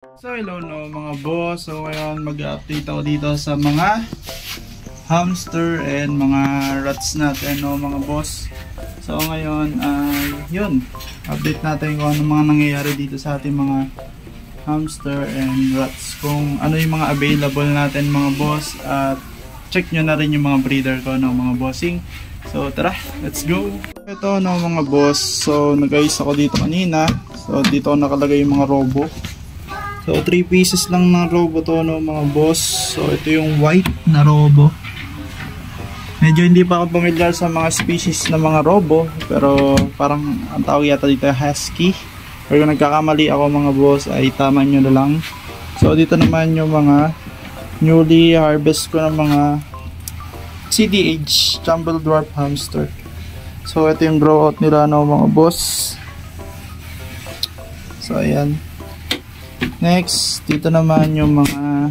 So hello no mga boss, so ngayon mag-update ako dito sa mga hamster and mga rats natin no mga boss. So ngayon yun, update natin kung ano mga nangyayari dito sa ating mga hamster and rats, kung ano yung mga available natin mga boss, at check nyo na rin yung mga breeder ko no mga bossing. So tara, let's go. Ito no mga boss, so nag-ayos ako dito kanina. So dito nakalagay yung mga robo. So 3 pieces lang ng robo to no mga boss. So ito yung white na robo. Medyo hindi pa ako familiar sa mga species na mga robo, pero parang ang tawag yata dito husky. Pero kung nagkakamali ako mga boss ay tama nyo na lang. So dito naman yung mga newly harvest ko ng mga CDH Jumbo Dwarf Hamster. So ito yung grow out nila no mga boss. So ayan. Next, dito naman yung mga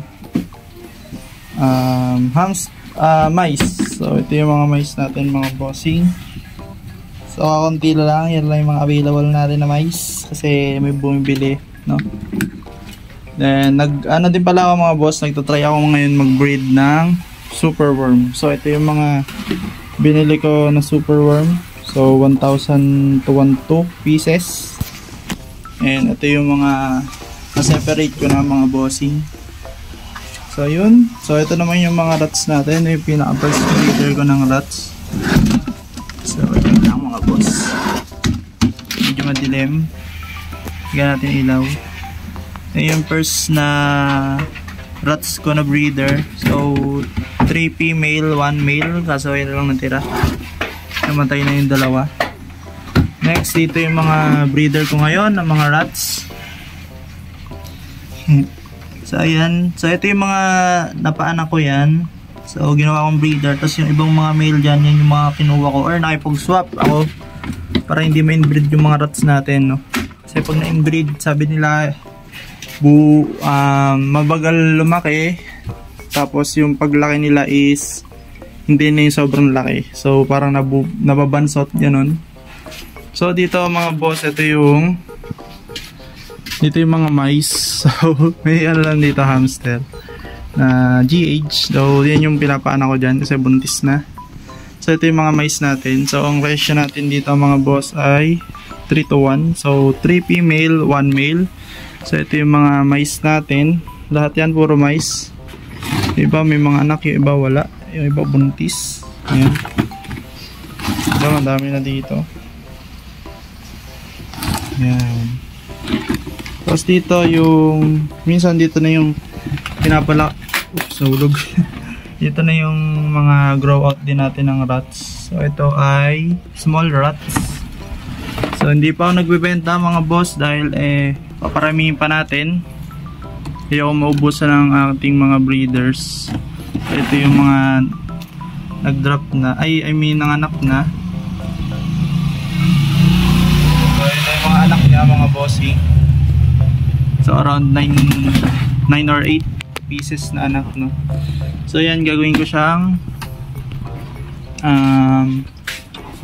mice. So ito yung mga mice natin mga bossing. So kakunti lang, yan lang yung mga available natin na mice kasi may bumibili, no? Then ano din pala ako mga boss, nagtatry ako ngayon mag-breed ng superworm. So ito yung mga binili ko na superworm. So 1,000 to 1,200 pieces. And ito yung mga separate ko na mga bossing. So yun. So ito naman yung mga rats natin. Yung pinaka first breeder ko ng rats. So yun lang mga boss. Medyo madilim. Higyan natin ilaw. Ito yung first na rats ko na breeder. So 3 female, 1 male. Kaso yun lang natira. Namatay na yung dalawa. Next, dito yung mga breeder ko ngayon ng mga rats. So ayan, so ito yung mga napaanak ko yan. So ginawa kong breeder. Tapos yung ibang mga male dyan, yan yung mga kinuha ko or nakipag-swap ako para hindi ma-inbreed yung mga rats natin, no? Kasi pag na-inbreed, sabi nila mabagal lumaki. Tapos yung paglaki nila is hindi na yung sobrang laki. So parang nababansot, ganun. So dito mga boss, ito yung mga mice. So may ano lang dito, hamster na GH. So yan yung pinapaanak ko dyan kasi buntis na. So ito yung mga mice natin. So ang ratio natin dito mga boss ay 3 to 1. So 3 female, 1 male. So ito yung mga mice natin. Lahat yan puro mice. Yung iba may mga anak, yung iba wala. Yung iba buntis. Ayan. So madami na dito. Ayan. Tapos dito yung minsan dito na yung pinapala, oops, nahulog. Dito na yung mga grow out din natin ng rats. So ito ay small rats. So hindi pa ako nagbebenta mga boss dahil paparamihin pa natin. Kaya ako maubusan ng ating mga breeders. So ito yung mga nag-drop na, I mean nanganak na. So ito yung mga anak niya mga bossing. So around 9 or 8 pieces na anak, no. So yan, gagawin ko siyang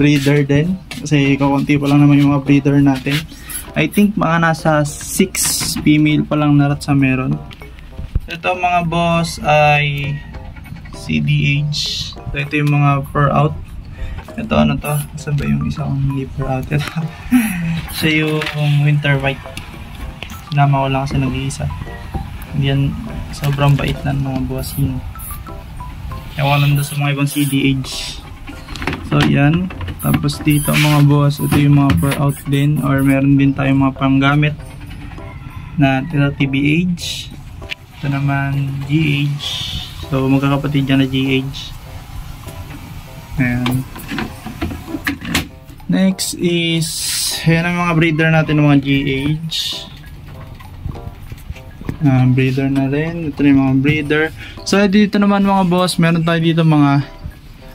breeder din kasi kakunti pa lang naman yung mga breeder natin. I think mga nasa 6 female pa lang na rats na meron. So ito mga boss ay CDH. So ito yung mga fur out. Ito ano to? Saan ba yung isang hindi fur out? Ito siya yung winter white. Sinama ko lang kasi nag-iisa. Hindi yan sobrang bait na mga boss yun. Ewan ko lang sa mga ibang CDH. So yan. Tapos dito mga boss, ito yung mga fur out din, or meron din tayong mga panggamit na TBH. Ito naman GH. So magkakapatid dyan na GH. Ayan. Next is yan ang mga breeder natin ng mga GH. Breeder na rin. Ito na yung mga breeder. So dito naman mga boss, meron tayo dito mga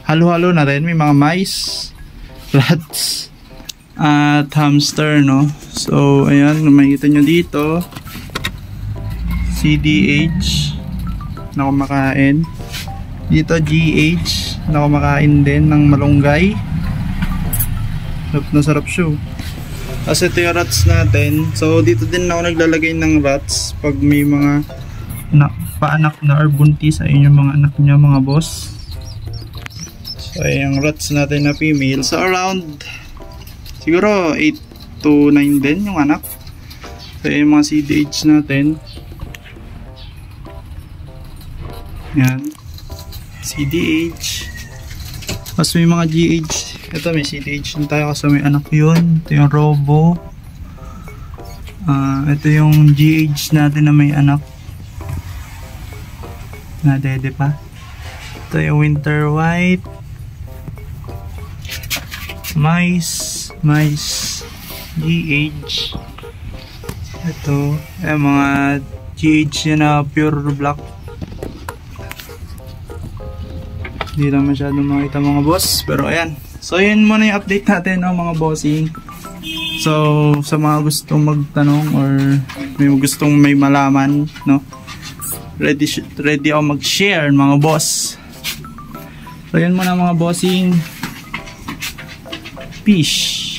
halo-halo na rin. May mga mice, rats, at hamster, no. So ayan, makikita nyo dito CDH na kumakain. Dito GH na kumakain din ng malunggay. Sarap na sarap siya. Kasi ito yung rats natin. So dito din ako naglalagay ng rats pag may mga paanak na or buntis sa inyong mga anak niya mga boss. So yung rats natin na female. So around siguro 8 to 9 din yung anak. So yung mga CDH natin. Yan. CDH. Tapos may mga GH. Ito may CDH din tayo kasi may anak yun. Ito yung Robo. Ito yung GH natin na may anak. Na dede pa. Ito yung Winter White. Mice. GH. Ito. Yung mga GH yun na pure black. Hindi lang masyadong makita mga boss. Pero ayan. So yun muna yung update natin mga bossing. So sa mga gustong magtanong or may malaman, no? Ready ako mag-share mga boss. So yun muna mga bossing. Peace.